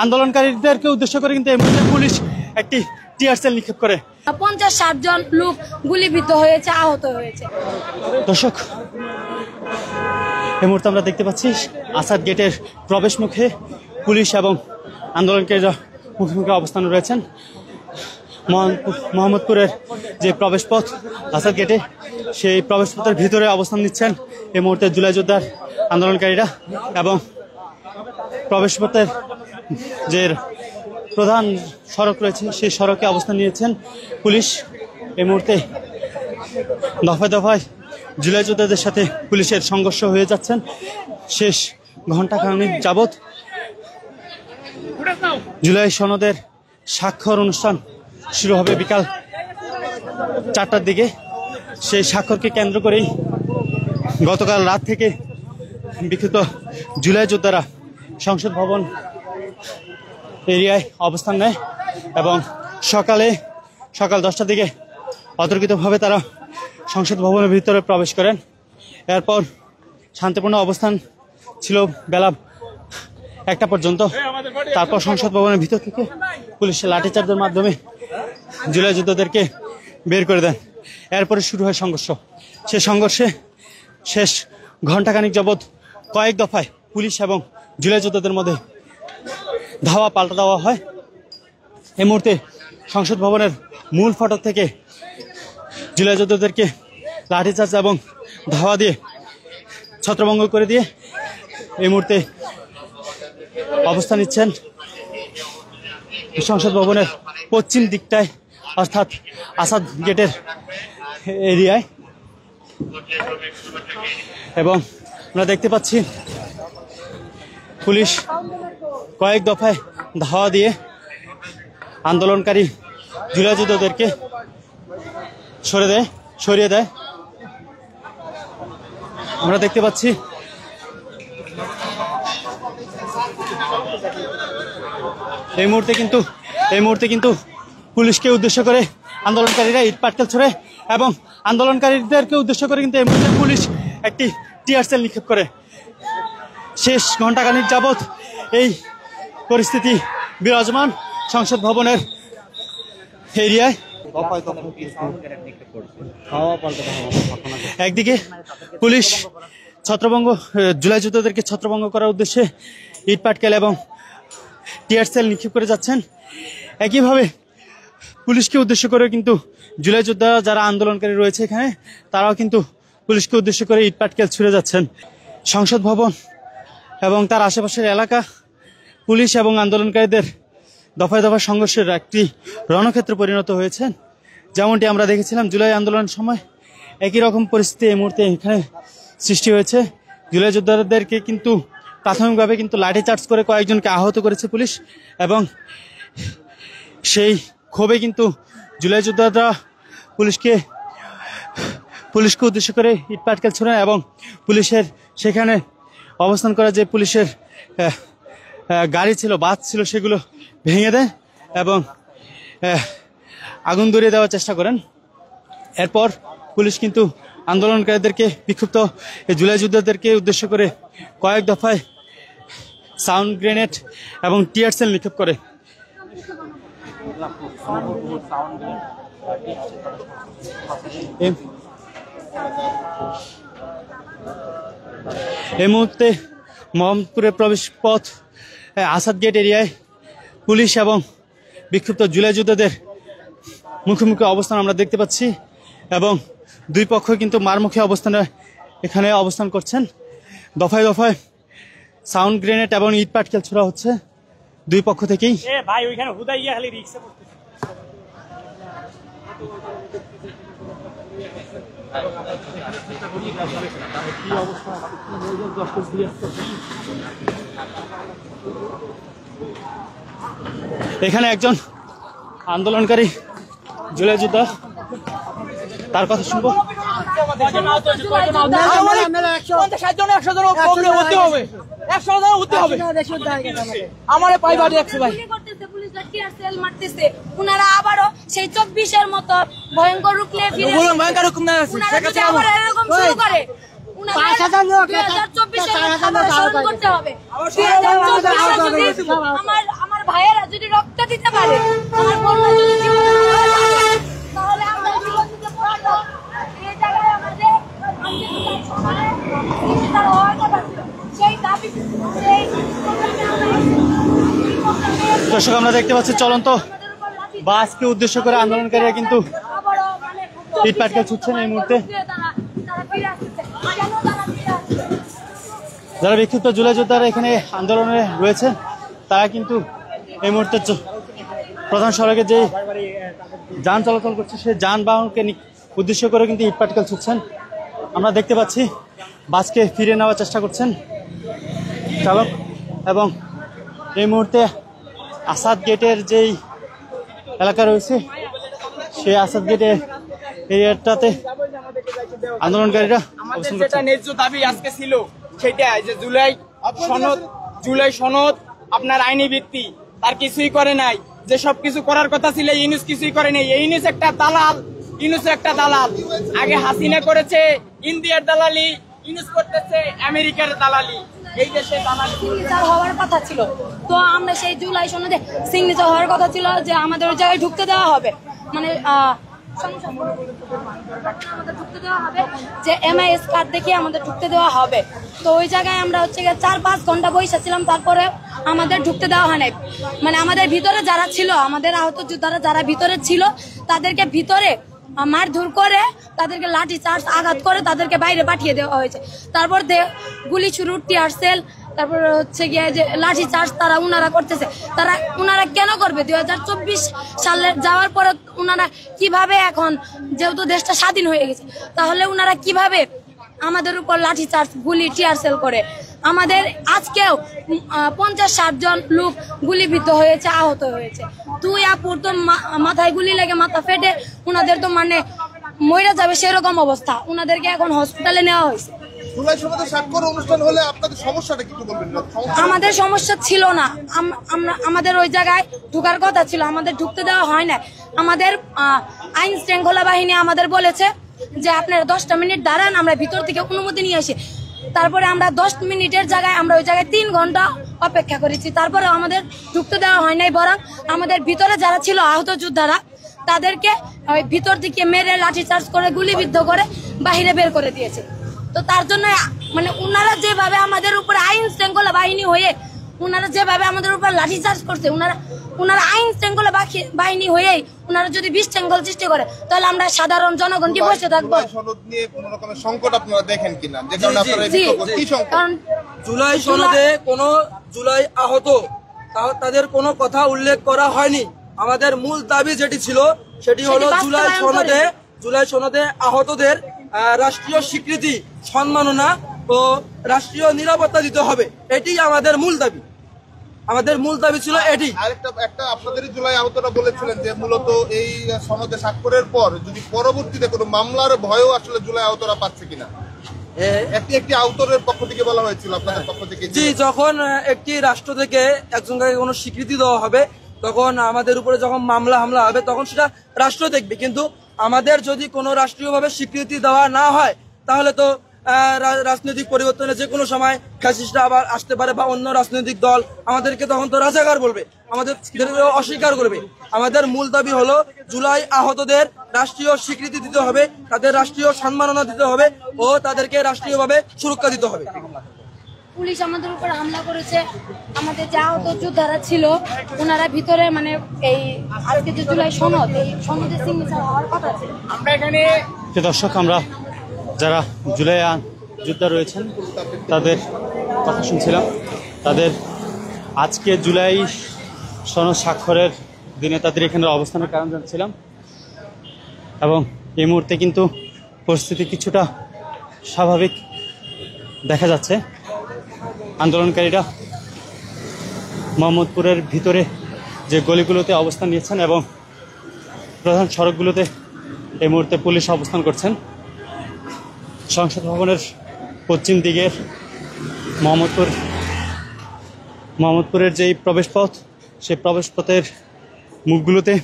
আন্দোলনকারীদেরকে উদ্দেশ্য করে কিন্তু এই মুহূর্তে পুলিশ একটি টিয়ার সেল নিক্ষেপ করে। 50-60 জন লোক গুলিবিদ্ধ হয়েছে, আহত হয়েছে। দর্শক, এই মুহূর্তে আমরা দেখতে পাচ্ছি আসাদ গেটের প্রবেশ মুখে পুলিশ এবং আন্দোলনকারীরা মুখোমুখি অবস্থানে রয়েছেন। মোহাম্মদপুরের যে প্রবেশ পথ আসাদ গেটে, সেই প্রবেশ পথের ভিতরে অবস্থান নিচ্ছেন এই মুহূর্তে জুলাই যোদ্ধার আন্দোলনকারীরা এবং প্রবেশ পথের যে প্রধান সড়ক রয়েছে সেই সড়কে অবস্থান নিয়েছেন পুলিশ। এই মুহূর্তে দফায় দফায় জুলাই যোদ্ধাদের সাথে পুলিশের সংঘর্ষ হয়ে যাচ্ছেন। শেষ ঘণ্টাখানেক যাবৎ জুলাই সনদের স্বাক্ষর অনুষ্ঠান শুরু হবে বিকাল 4টার দিকে। সেই স্বাক্ষরকে কেন্দ্র করেই গতকাল রাত থেকে বিক্ষুব্ধ জুলাই যোদ্ধারা সংসদ ভবন এরিয়ায় অবস্থান নেয় এবং সকাল 10টার দিকে অতর্কিতভাবে তারা সংসদ ভবনের ভিতরে প্রবেশ করেন। এরপর শান্তিপূর্ণ অবস্থান ছিল বেলা 1টা পর্যন্ত। তারপর সংসদ ভবনের ভিতর থেকে পুলিশের লাঠিচার্জের মাধ্যমে জুলাই যোদ্ধাদেরকে বের করে দেন। এরপরে শুরু হয় সংঘর্ষ। সে সংঘর্ষে শেষ ঘণ্টাখানিক যাবৎ কয়েক দফায় পুলিশ এবং জুলাই যোদ্ধাদের মধ্যে ধাওয়া পাল্টা দেওয়া হয়। এই মুহূর্তে সংসদ ভবনের মূল ফটক থেকে জুলাই যোদ্ধাদেরকে লাঠিচার্জ এবং ধাওয়া দিয়ে ছত্রভঙ্গ করে দিয়ে এই মুহূর্তে অবস্থান নিচ্ছেন সংসদ ভবনের পশ্চিম দিকটায়, অর্থাৎ আসাদ গেটের এরিয়ায়। এবং আমরা দেখতে পাচ্ছি পুলিশ কয়েক দফায় ধাওয়া দিয়ে আন্দোলনকারী জুলাই যোদ্ধাদেরকে সরিয়ে দেয়। আমরা দেখতে পাচ্ছি এই মুহূর্তে কিন্তু পুলিশকে উদ্দেশ্য করে আন্দোলনকারীরা ইট পাটকেল ছোড়ে এবং আন্দোলনকারীদেরকে উদ্দেশ্য করে কিন্তু এই মুহূর্তে পুলিশ একটি টিয়ার সেল নিক্ষেপ করে। শেষ ঘণ্টাখানিক যাবৎ এই পরিস্থিতি বিরাজমান সংসদ ভবনের এরিয়ায়। একদিকে পুলিশ জুলাই যোদ্ধাদেরকে ছত্রভঙ্গ করার উদ্দেশ্যে ইট পাটকেল এবং টিয়ার সেল নিক্ষেপ করে যাচ্ছেন। একইভাবে পুলিশকে উদ্দেশ্য করে কিন্তু জুলাই যোদ্ধা যারা আন্দোলনকারী রয়েছে এখানে, তারাও কিন্তু পুলিশকে উদ্দেশ্য করে ইট পাটকেল ছুড়ে যাচ্ছেন। সংসদ ভবন এবং তার আশেপাশের এলাকা পুলিশ এবং আন্দোলনকারীদের দফায় দফায় সংঘর্ষের একটি রণক্ষেত্রে পরিণত হয়েছে। যেমনটি আমরা দেখেছিলাম জুলাই আন্দোলনের সময়, একই রকম পরিস্থিতি এই মুহূর্তে এখানে সৃষ্টি হয়েছে। জুলাই যোদ্ধাদেরকে কিন্তু প্রাথমিকভাবে কিন্তু লাঠিচার্জ করে কয়েকজনকে আহত করেছে পুলিশ এবং সেই ক্ষোভে কিন্তু জুলাই যোদ্ধারা পুলিশকে উদ্দেশ্য করে ইট পাটকেল ছোড়েন এবং পুলিশের সেখানে অবস্থান করা যে পুলিশের গাড়ি ছিল, বাস ছিল, সেগুলো ভেঙে দেয় এবং আগুন ধরিয়ে দেওয়ার চেষ্টা করেন। এরপর পুলিশ কিন্তু আন্দোলনকারীদেরকে, বিক্ষুব্ধ জুলাই যোদ্ধাদেরকে উদ্দেশ্য করে কয়েক দফায় সাউন্ড গ্রেনেড এবং টিয়ার সেল নিক্ষেপ করে। এই মুহূর্তে মোহাম্মদপুরের প্রবেশ পথ আসাদ গেট এরিয়ায় পুলিশ এবং বিক্ষুব্ধ জুলাই যোদ্ধাদের মুখোমুখি অবস্থান আমরা দেখতে পাচ্ছি এবং দুই পক্ষ কিন্তু মারমুখী অবস্থানে এখানে অবস্থান করছেন। দফায় দফায় সাউন্ড গ্রেনেড এবং ইট পাটকেল ছোড়া হচ্ছে দুই পক্ষ থেকেই। এখানে একজন আন্দোলনকারী জুলাই যোদ্ধা, তার কথা শুনবো। উনারা আবারও সেই 24-এর মতো ভয়ঙ্কর রূপ নিয়ে ফিরে এরকম শুরু করে। 2024 করতে হবে। ভাইয়েরা যদি রক্ত দিতে পারে, আমার বোনরা যদি জীবন দিতে পারে, তাহলে আমরা জীবন দিতে পারবো। এই জায়গায় আমাদের সেই দাবি দর্শক আমরা দেখতে পাচ্ছি চলন্ত বাসকে উদ্দেশ্য করে আন্দোলনকারীরা কিন্তু ইট পাটকেল ছুটছেন এই মুহূর্তে। যারা বিক্ষিপ্ত জুলাই যোদ্ধারা এখানে আন্দোলনে রয়েছে তারা কিন্তু এই মুহূর্তে প্রধান সড়কে যে যান চলাচল করছে সেই যানবাহনকে উদ্দেশ্য করে কিন্তু ইট পাটকেল ছুটছেন। আমরা দেখতে পাচ্ছি বাসকে ফিরে নেওয়ার চেষ্টা করছেন চালক, এবং এই মুহূর্তে আসাদ গেটের যেই এলাকা রয়েছে সেই আসাদ গেটের এরিয়াটাতে আন্দোলনকারীরা আমাদের যেটা ন্যায্য দাবি আজকে ছিল সেটা যে জুলাই সনদ আপনার আইনি ভিত্তি, তার কিছুই করে নাই। যে সব কিছু করার কথা ছিল ইউনুস কিছুই করে নাই। ইউনুস একটা দালাল, আগে হাসিনা করেছে ইন্ডিয়ার দালালি, ইউনুস করতেছে আমেরিকার দালালি। এই দেশে দালালি সিগনেচার হওয়ার কথা ছিল, তো আমরা সেই জুলাই সনদে সিগনেচার হওয়ার কথা ছিল যে আমাদের ওই জায়গায় ঢুকতে দেওয়া হবে, মানে আমাদের ঢুকতে দেওয়া হবে, যে MIS কার্ড দেখে আমাদের ঢুকতে দেওয়া হবে। তো ওই জায়গায় আমরা হচ্ছে 4-5 ঘন্টা বসেছিলাম, তারপরে আমাদের ঢুকতে দেওয়া হয় নাই। মানে আমাদের ভিতরে যারা ছিল, আমাদের আহত যোদ্ধারা যারা ভিতরে ছিল, তাদেরকে ভিতরে মারধর করে, তাদেরকে লাঠি চার্জ আঘাত করে তাদেরকে বাইরে পাঠিয়ে দেওয়া হয়েছে। তারপর গুলি ছুরি, টিয়ার সেল, তারপর হচ্ছে গিয়ে যে লাঠি চার্জ উনারা করতেছে। উনারা কেন করবে? 2024 সালে যাওয়ার পরে উনারা কিভাবে, এখন যেহেতু দেশটা স্বাধীন হয়ে গেছে, তাহলে উনারা কিভাবে আমাদের উপর লাঠি চার্জ, গুলি, টিয়ার সেল করে? আমাদের আজকেও 50-60 জন লোক গুলিবিদ্ধ হয়েছে, আহত হয়েছে। তুই আপুর তো মাথায় গুলি লেগে মাথা ফেটে উনাদের তো মানে মরে যাবে সেরকম অবস্থা। উনাদেরকে এখন হসপিটালে নেওয়া হয়েছে। জুলাই সনদে স্বাক্ষর অনুষ্ঠান হলে আপনাদের সমস্যাটা কি একটু বলবেন? আমাদের সমস্যা ছিল না, আমাদের ওই জায়গায় ঢুকার কথা ছিল, আমাদের ঢুকতে দেওয়া হয় না। আমাদের আইন শৃঙ্খলা বাহিনী আমাদের বলেছে যে আপনারা 10টা মিনিট দাঁড়ান, আমরা ভিতর থেকে অনুমতি নিয়ে আসি। তারপরে আমরা 10 মিনিটের জায়গায় আমরা ওই জায়গায় 3 ঘন্টা অপেক্ষা করেছি, তারপরে আমাদের ঢুকতে দেওয়া হয় নাই। বরং আমাদের ভিতরে যারা ছিল আহত যোদ্ধারা, তাদেরকে ওই ভিতর থেকে মেরে লাঠি চার্জ করে গুলিবিদ্ধ করে বাহিরে বের করে দিয়েছে। তো তার জন্য মানে উনারা যেভাবে আমাদের উপরে আইন শৃঙ্খলা বাহিনী হয়ে উনারা যেভাবে আমাদের উপর লাঠি চার্জ করছে, উনারা আইন শৃঙ্খলা বাহিনী হয়ে উনারা যদি বিশৃঙ্খল সৃষ্টি করে, তাহলে আমরা সাধারণ জনগণ কি বসে থাকবো? সনদ নিয়ে কোন রকমের সংকট আপনারা দেখেন কিনা? যে কারণে আপনারা কি সংকট? কারণ জুলাই সনদে কোনো জুলাই আহত তাদের কোনো কথা উল্লেখ করা হয়নি। আমাদের মূল দাবি যেটি ছিল সেটি হলো জুলাই সনদে আহতদের রাষ্ট্রীয় স্বীকৃতি, সম্মাননা ও রাষ্ট্রীয় নিরাপত্তা দিতে হবে। এটি আমাদের মূল দাবি। ছিল এটি। একটা আপনাদেরই জুলাই আহতরা বলেছিলেন যে মূলত এই সনদে স্বাক্ষরের পর যদি পরবর্তীতে কোনো মামলার ভয়ও আসলে জুলাই আহতরা পাচ্ছে কিনা, একটি আহতরের পক্ষ থেকে বলা হয়েছিল আপনাদের পক্ষ থেকে। জি, যখন একটি রাষ্ট্র থেকে একজনকে কোনো স্বীকৃতি দেওয়া হবে, তখন আমাদের উপরে যখন হামলা হবে, তখন সেটা রাষ্ট্র দেখবে। কিন্তু আমাদের যদি কোনো রাষ্ট্রীয়ভাবে স্বীকৃতি দেওয়া না হয়, তাহলে তো রাজনৈতিক পরিবর্তনে যে কোনো সময় ফ্যাসিস্টরা আবার আসতে পারে, বা অন্য রাজনৈতিক দল আমাদেরকে তখন তো রাজাকার বলবে, আমাদের অস্বীকার করবে। আমাদের মূল দাবি হলো জুলাই আহতদের রাষ্ট্রীয় স্বীকৃতি দিতে হবে, তাদের রাষ্ট্রীয় সম্মাননা দিতে হবে ও তাদেরকে রাষ্ট্রীয়ভাবে সুরক্ষা দিতে হবে। পুলিশ আমাদের উপর হামলা করেছে, আমাদের যে আহত যোদ্ধারা ছিল ওনারা ভিতরে, মানে এই আজকে যে জুলাই সনদ, এই সনদের সিগনেচার হওয়ার কথা ছিল। আমরা এখানে দর্শক আমরা যারা জুলাই যোদ্ধা রয়েছেন তাদের কথা শুনছিলাম। তাদের আজকে জুলাই সনদ স্বাক্ষরের দিনে তাদের এখানে অবস্থানের কারণ জানছিলাম, এবং এই মুহূর্তে কিন্তু পরিস্থিতি কিছুটা স্বাভাবিক দেখা যাচ্ছে। আন্দোলনকারীরা মোহাম্মদপুরের ভিতরে যে গলিগুলোতে অবস্থান নিয়েছেন এবং প্রধান সড়কগুলোতে এই মুহূর্তে পুলিশ অবস্থান করছেন। সংসদ ভবনের পশ্চিম দিকের মোহাম্মদপুরের যেই প্রবেশপথ, সেই প্রবেশপথের মুখগুলোতে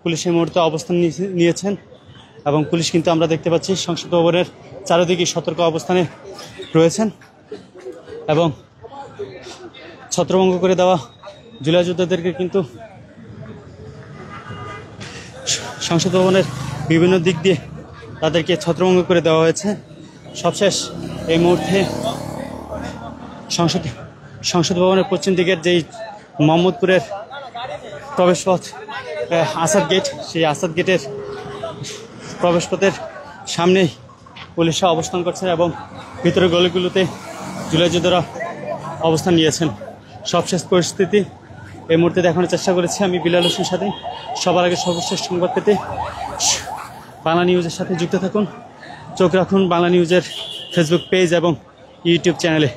পুলিশ এই মুহূর্তে অবস্থান নিয়েছেন, এবং পুলিশ কিন্তু আমরা দেখতে পাচ্ছি সংসদ ভবনের চারিদিকে সতর্ক অবস্থানে রয়েছেন, এবং ছত্রভঙ্গ করে দেওয়া জুলাই যোদ্ধাদেরকে কিন্তু সংসদ ভবনের বিভিন্ন দিক দিয়ে তাদেরকে ছত্রভঙ্গ করে দেওয়া হয়েছে। সবশেষ এই মুহূর্তে সংসদ ভবনের পশ্চিম দিকের যেই মোহাম্মদপুরের প্রবেশপথ আসাদ গেট, সেই আসাদ গেটের প্রবেশপথের সামনেই পুলিশরা অবস্থান করছেন এবং ভিতরে গলিগুলোতে জুলাই যোদ্ধারা অবস্থান নিয়েছেন। সবশেষ পরিস্থিতি এই মুহূর্তে দেখানোর চেষ্টা করেছি আমি বিলাল হোসেনের সাথে। সবার আগে সর্বশেষ সংবাদ পেতে বাংলা নিউজের সাথে যুক্ত থাকুন, চোখ রাখুন বাংলা নিউজের ফেসবুক পেজ এবং ইউটিউব চ্যানেলে।